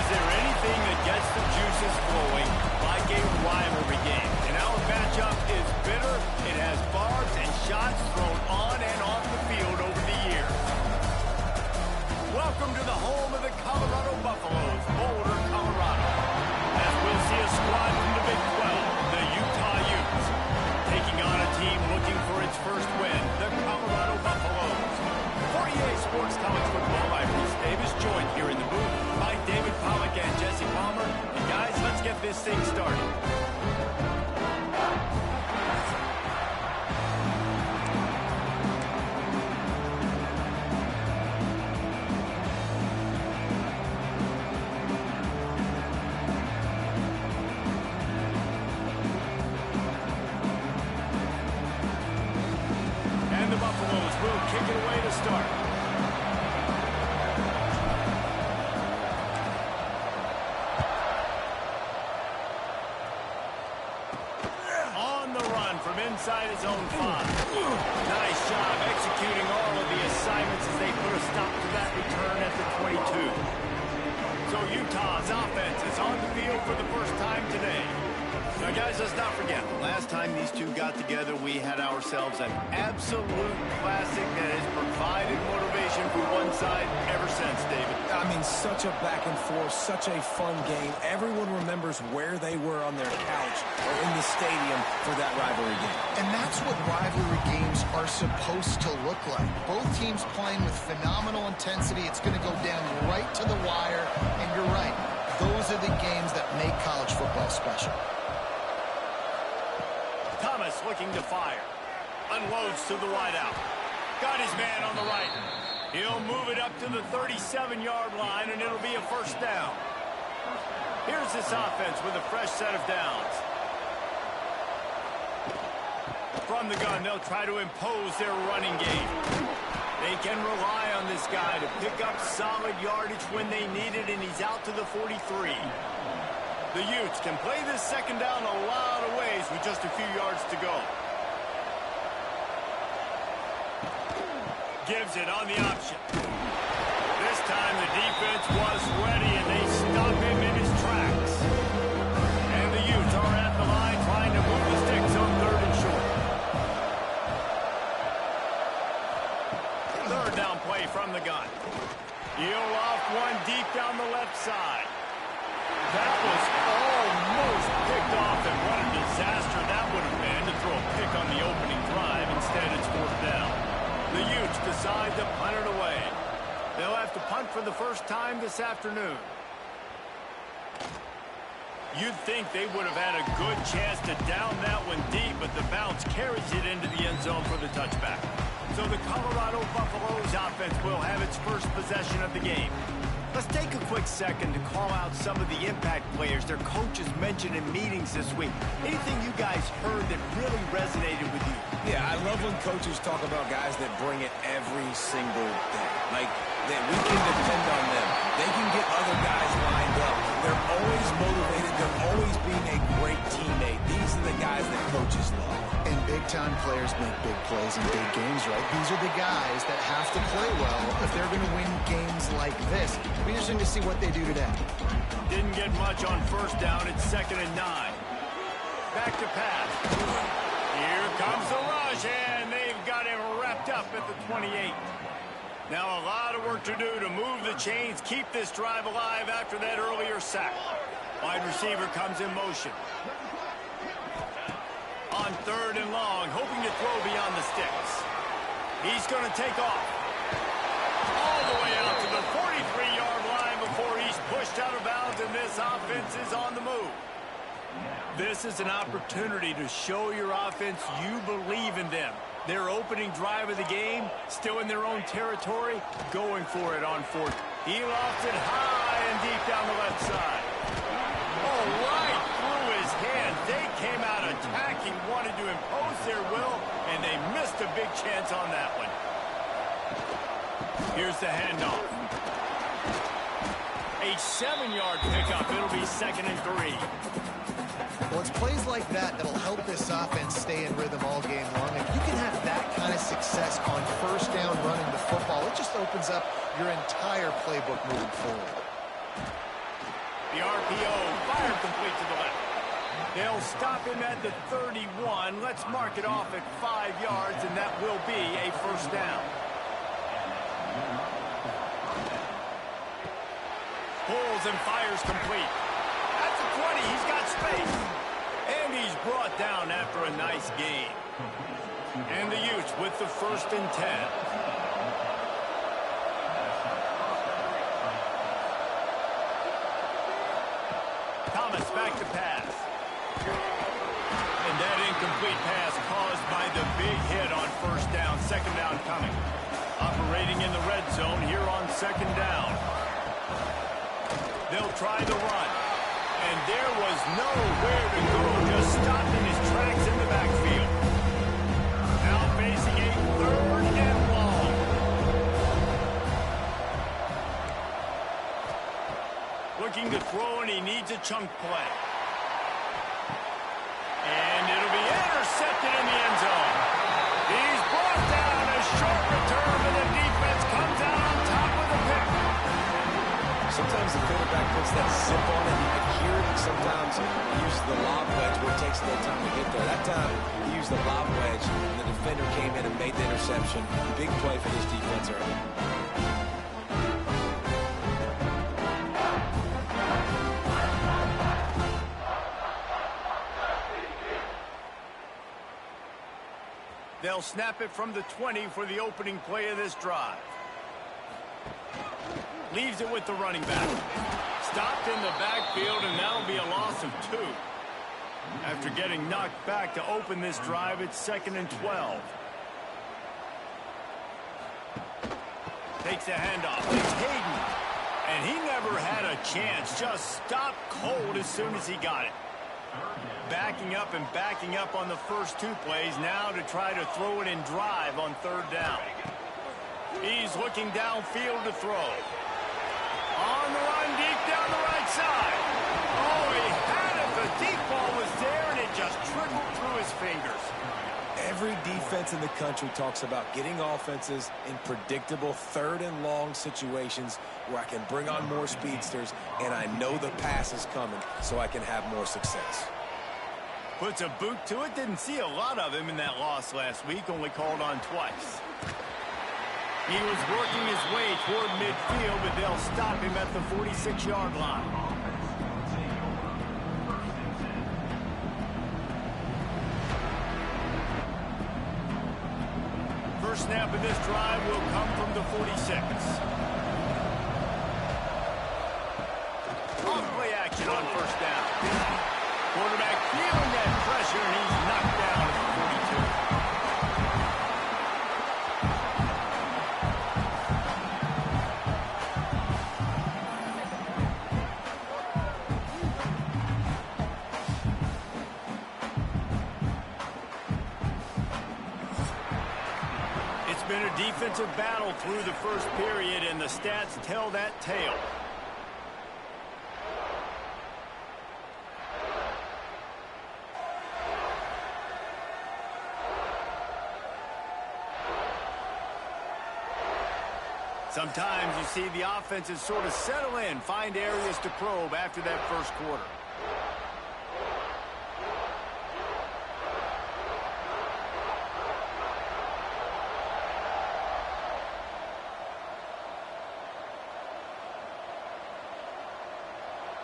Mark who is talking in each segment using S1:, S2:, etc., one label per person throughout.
S1: there anything that gets the juices flowing like a rivalry game? And our matchup is bitter. It has barbs and shots thrown on and off the field over the years. Welcome to the home of the Colorado Buffaloes, Boulder, Colorado. As we'll see a squad from the Big 12, the Utah Utes, taking on a team looking for its first win, the Colorado Buffaloes. For EA Sports College Football, I'm Reese Davis, joined here in the booth by David Pollack and Jesse Palmer. And guys, let's get this thing started. And the Buffaloes will kick it away to start. Inside his own 5. Nice job executing all of the assignments as they put a stop to that return at the 22. So Utah's offense is on the field for the first time today. Now, guys, let's not forget, the last time these two got together, we had ourselves an absolute classic that has provided motivation for one side ever since, David.
S2: I mean, such a back and forth, such a fun game. Everyone remembers where they were on their couch or in the stadium for that rivalry game.
S3: And that's what rivalry games are supposed to look like. Both teams playing with phenomenal intensity. It's going to go down right to the wire. And you're right, those are the games that make college football special.
S1: Thomas looking to fire. Unloads to the wideout. Got his man on the right. He'll move it up to the 37-yard line, and it'll be a first down. Here's this offense with a fresh set of downs. From the gun, they'll try to impose their running game. They can rely on this guy to pick up solid yardage when they need it, and he's out to the 43. The Utes can play this second down a lot of ways with just a few yards to go. Gives it on the option. This time the defense was ready and they stop him in his tracks. And the Utes are at the line trying to move the sticks on 3rd and short. Third down play from the gun. He'll off one deep down the left side. That was almost picked off, and what a disaster that would have been to throw a pick on the opening drive. Instead, it's 4th down. The Utes decide to punt it away. They'll have to punt for the first time this afternoon. You'd think they would have had a good chance to down that one deep, but the bounce carries it into the end zone for the touchback. So the Colorado Buffaloes offense will have its first possession of the game. Let's take a quick second to call out some of the impact players their coaches mentioned in meetings this week. Anything you guys heard that really resonated with you?
S2: Yeah, I love when coaches talk about guys that bring it every single day. Like, that we can depend on them. They can get other guys lined up. They're always motivated. They're always being a great teammate. These are the guys that coaches love.
S3: And big-time players make big plays in big games, right? These are the guys that have to play well if they're going to win games like this. It'll be interesting to see what they do today.
S1: Didn't get much on first down. It's 2nd and 9. Back to pass. Here comes the rush, and they've got him wrapped up at the 28. Now a lot of work to do to move the chains, keep this drive alive after that earlier sack. Wide receiver comes in motion. On 3rd and long, hoping to throw beyond the sticks. He's going to take off. All the way out to the 43-yard line before he's pushed out of bounds, and this offense is on the move. This is an opportunity to show your offense you believe in them. Their opening drive of the game, still in their own territory, going for it on 4th. He lofts it high and deep down the left side. Oh, right through his hands. They came out attacking, wanted to impose their will, and they missed a big chance on that one. Here's the handoff. A 7-yard pickup. It'll be 2nd and 3.
S3: Well, it's plays like that that'll help this offense stay in rhythm all game long. If you can have that kind of success on first down running the football, it just opens up your entire playbook moving forward.
S1: The RPO fired complete to the left. They'll stop him at the 31. Let's mark it off at 5 yards, and that will be a first down. Pulls and fires complete. At the 20, he's got space. And he's brought down after a nice gain. And the Utes with the 1st and 10. Thomas back to pass. And that incomplete pass caused by the big hit on 1st down. 2nd down coming. Operating in the red zone here on 2nd down. They'll try the run. And there was nowhere to go, just stopped in his tracks in the backfield. Now facing a 3rd and long. Looking to throw, and he needs a chunk play. And it'll be intercepted in the end zone. He's brought down a short return, and the defense comes out on top with a pick.
S2: Sometimes the quarterback puts that zip on it. You can hear it. Sometimes he uses the lob wedge where it takes a little time to get there. That time he used the lob wedge, and the defender came in and made the interception. Big play for this defense early.
S1: They'll snap it from the 20 for the opening play of this drive. Leaves it with the running back. Stopped in the backfield, and that'll be a loss of 2. After getting knocked back to open this drive, it's 2nd and 12. Takes the handoff. It's Hayden. And he never had a chance. Just stopped cold as soon as he got it. Backing up and backing up on the first 2 plays now to try to throw it in drive on 3rd down. He's looking downfield to throw. On the run deep down the right side. Oh, he had it. The deep ball was there, and it just trickled through his fingers.
S2: Every defense in the country talks about getting offenses in predictable 3rd and long situations where I can bring on more speedsters, and I know the pass is coming, so I can have more success.
S1: Puts a boot to it. Didn't see a lot of him in that loss last week. Only called on twice. He was working his way toward midfield, but they'll stop him at the 46-yard line. First snap of this drive will come from the 46. Off play action on 1st down. Quarterback feeling that pressure, and he's knocked down at the 42. It's been a defensive battle through the first period, and the stats tell that tale. Sometimes you see the offenses sort of settle in, find areas to probe after that first quarter.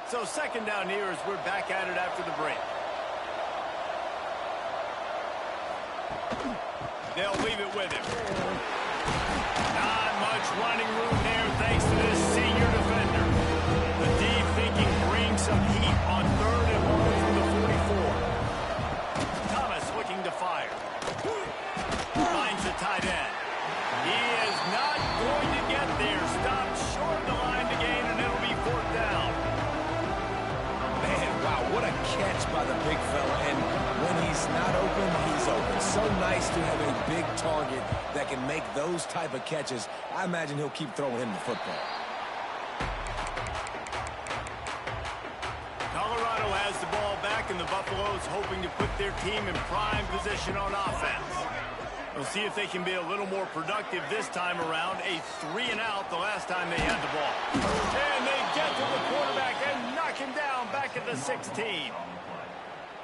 S1: So 2nd down here as we're back at it after the break. They'll leave it with him. Not much running room there thanks to this senior defender. The D thinking brings some heat on 3rd and long from the 44. Thomas looking to fire. Finds the tight end. He is not going to get there. Stopped short of the line to gain, and it'll be 4th down.
S2: Man, wow, what a catch by the big fella. And when he's not open, he's open. So nice to have a big target that can make those type of catches. I imagine he'll keep throwing him the football.
S1: Colorado has the ball back, and the Buffaloes hoping to put their team in prime position on offense. We'll see if they can be a little more productive this time around. A 3-and-out the last time they had the ball. And they get to the quarterback and knock second down back at the 16.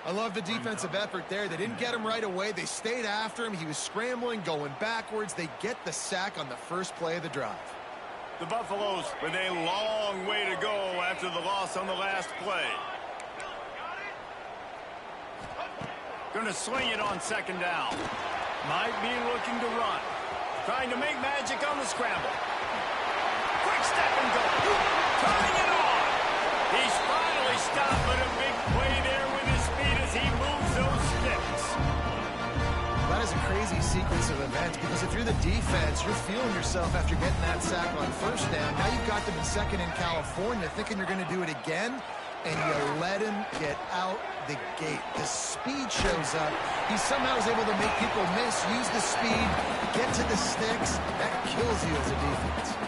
S3: I love the defensive effort there. They didn't get him right away. They stayed after him. He was scrambling, going backwards. They get the sack on the first play of the drive.
S1: The Buffaloes with a long way to go after the loss on the last play. Going to sling it on second down. Might be looking to run. Trying to make magic on the scramble. Quick step and go. Turning it on. He's finally stopped, but a big play there with his feet as he moves those sticks.
S3: That is a crazy sequence of events because if you're the defense, you're feeling yourself after getting that sack on first down. Now you've got them in second in California thinking you're going to do it again, and you let him get out the gate. The speed shows up. He somehow is able to make people miss, use the speed, get to the sticks. That kills you as a defense.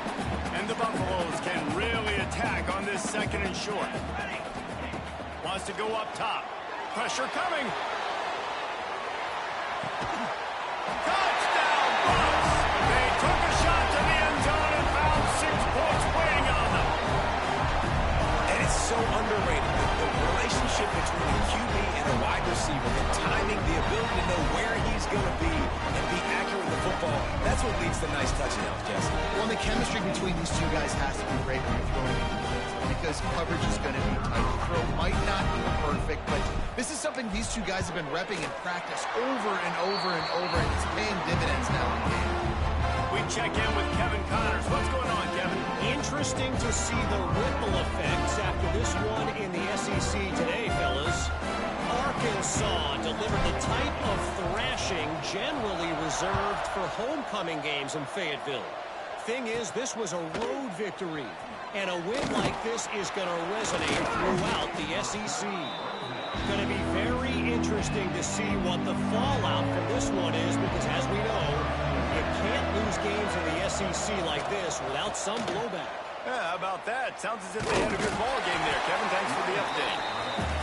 S1: And the Buffaloes can really attack on this second and short. Wants to go up top. Pressure coming. Touchdown, Bucks! They took a shot to the end zone and found 6 points waiting on them.
S2: And it's so underrated. The relationship between the QB and the wide receiver, the timing, the ability to know where he's going to be and be accurate with the football, that's what leads to nice touchdowns, Jesse.
S3: Well, the chemistry between these two guys has to be great when you're throwing it because coverage is going to be tight. The throw might not be perfect, but this is something these two guys have been repping in practice over and over and over, and it's paying dividends now in game.
S1: We check in with Kevin Connors. What's going on, Kevin?
S4: Interesting to see the ripple effects after this one in the SEC today, fellas. Arkansas delivered the type of thrashing generally reserved for homecoming games in Fayetteville. Thing is, this was a road victory, and a win like this is going to resonate throughout the SEC. Going to be very interesting to see what the fallout from this one is, because as we know, you can't lose games in the SEC like this without some blowback.
S1: Yeah, how about that? Sounds as if they had a good ball game there, Kevin. Thanks for the update.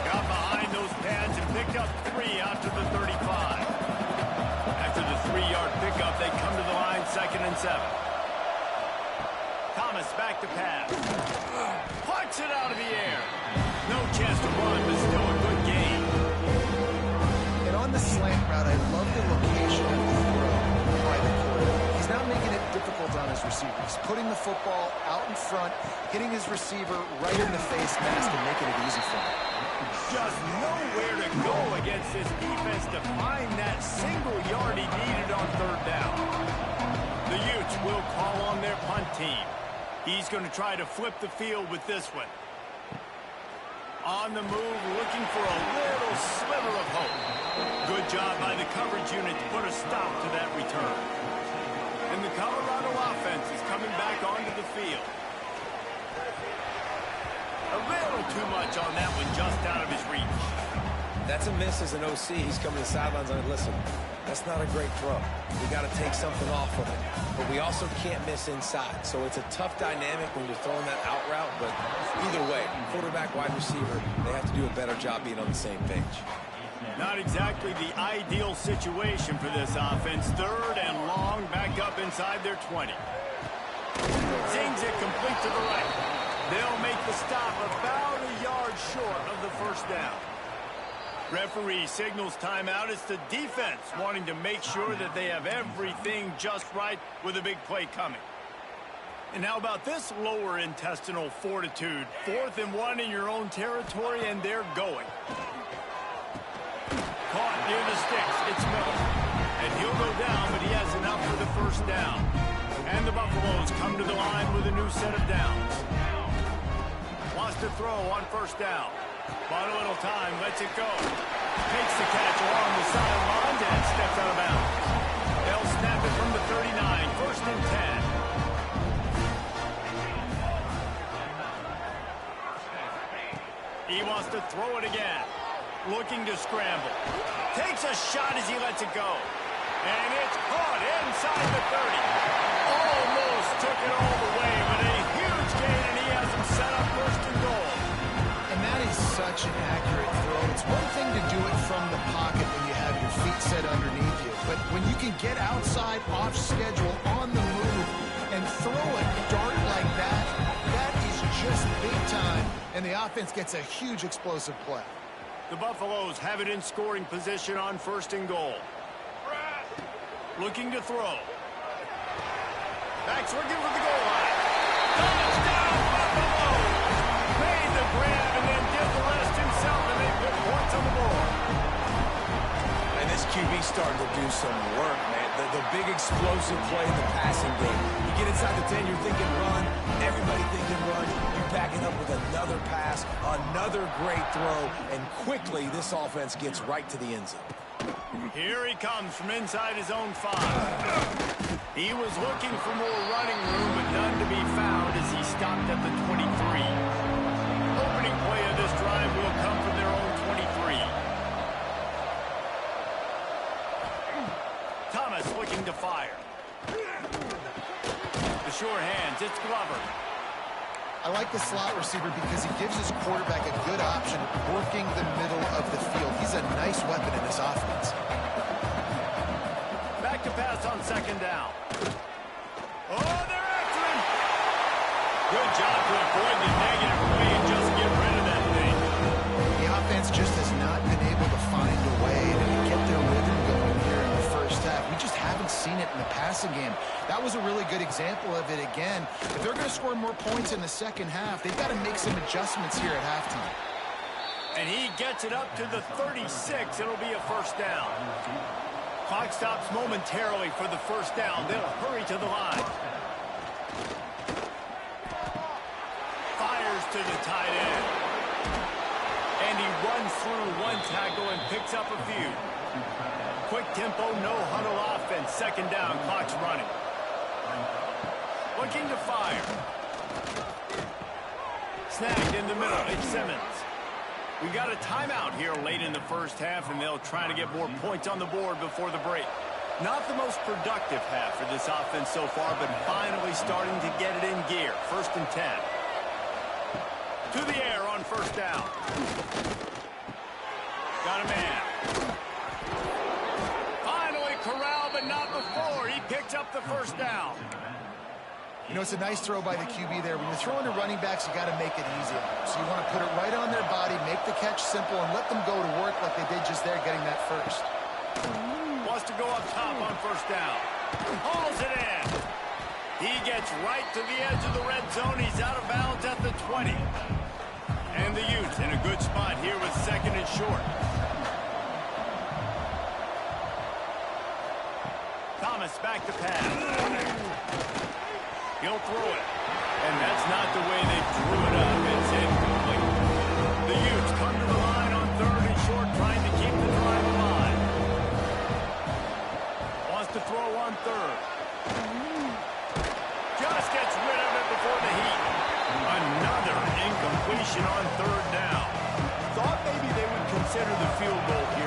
S1: Got behind those pads and picked up 3 out to the 35. After the 3-yard pickup, they come to the line, 2nd and 7. Thomas back to pass. Puts it out of the air. No chance to run, but still a good game.
S3: And on the slant route, I love the location of the throw by the quarterback. He's not making it difficult on his receiver. He's putting the football out in front, hitting his receiver right in the face mask and making it easy for him.
S1: Just nowhere to go against this defense to find that single yard he needed on 3rd down. The Utes will call on their punt team. He's going to try to flip the field with this one. On the move, looking for a little sliver of hope. Good job by the coverage unit to put a stop to that return. And the Colorado offense is coming back onto the field. A little too much on that one, just out of his reach.
S2: That's a miss as an OC. He's coming to the sidelines and listen, that's not a great throw. We got to take something off of it. But we also can't miss inside. So it's a tough dynamic when you're throwing that out route. But either way, quarterback, wide receiver, they have to do a better job being on the same page.
S1: Not exactly the ideal situation for this offense. 3rd and long, back up inside their 20. Zings it complete to the right. They'll make the stop about a yard short of the 1st down. Referee signals timeout. It's the defense wanting to make sure that they have everything just right with a big play coming. And how about this lower intestinal fortitude? 4th and 1 in your own territory, and they're going. Caught near the sticks. It's Miller. And he'll go down, but he has enough for the 1st down. And the Buffaloes come to the line with a new set of downs. Wants to throw on 1st down. Bought a little time, lets it go. Makes the catch along the sideline and steps out of bounds. They'll snap it from the 39, 1st and 10. He wants to throw it again. Looking to scramble. Takes a shot as he lets it go. And it's caught inside the 30. Almost took it all the way, but a huge gain, and he has him set up 1st and goal.
S3: And that is such an accurate throw. It's one thing to do it from the pocket when you have your feet set underneath you, but when you can get outside, off schedule, on the move, and throw a dart like that, that is just big time And the offense gets a huge explosive play.
S1: The Buffaloes have it in scoring position on 1st and goal. Looking to throw. Backs looking for the goal line. Touchdown, Buffalo! Made the grab and then did the rest himself, and they put points on the board.
S2: And this QB starting to do some work, man. The big explosive play in the passing game. You get inside the 10, you're thinking run. Everybody thinking run. You back it up with another pass, another great throw, and quickly this offense gets right to the end zone.
S1: Here he comes from inside his own 5. He was looking for more running room, but none to be found as he stopped at the 23. Opening play of this drive will come from their own 23. Thomas looking to fire. The sure hands, it's Glover.
S3: I like the slot receiver because he gives his quarterback a good option working the middle of the field. He's a nice weapon in this offense.
S1: Back to pass on 2nd down. Oh, they're after him. Good job to avoid the negative play and just get rid of that thing.
S3: The offense just has not been able to find a way to get their rhythm going here in the first half. We just haven't seen it in the passing game. That was a really good example of it again. If they're going to score more points in the second half, they've got to make some adjustments here at halftime.
S1: And he gets it up to the 36. It'll be a 1st down. Clock stops momentarily for the 1st down. They'll hurry to the line. Fires to the tight end. And he runs through one tackle and picks up a few. Quick tempo, no huddle offense. 2nd down, clock's running. Looking to fire. Snagged in the middle, it's Simmons. We got a timeout here late in the first half, and they'll try to get more points on the board before the break. Not the most productive half for this offense so far, but finally starting to get it in gear. 1st and 10. To the air on 1st down. Got a man. Finally corralled, but not before. He picks up the 1st down.
S3: You know, it's a nice throw by the QB there. When you're throwing to running backs, you got to make it easy. So you want to put it right on their body, make the catch simple, and let them go to work like they did just there, getting that first.
S1: Wants to go up top on 1st down. Hauls it in. He gets right to the edge of the red zone. He's out of bounds at the 20. And the Utes in a good spot here with 2nd and short. Thomas back to pass. He'll throw it. And that's not the way they drew it up. It's incomplete. The Utes come to the line on 3rd and short, trying to keep the drive alive. Wants to throw on 3rd. Just gets rid of it before the heat. Another incompletion on 3rd down. Thought maybe they would consider the field goal here.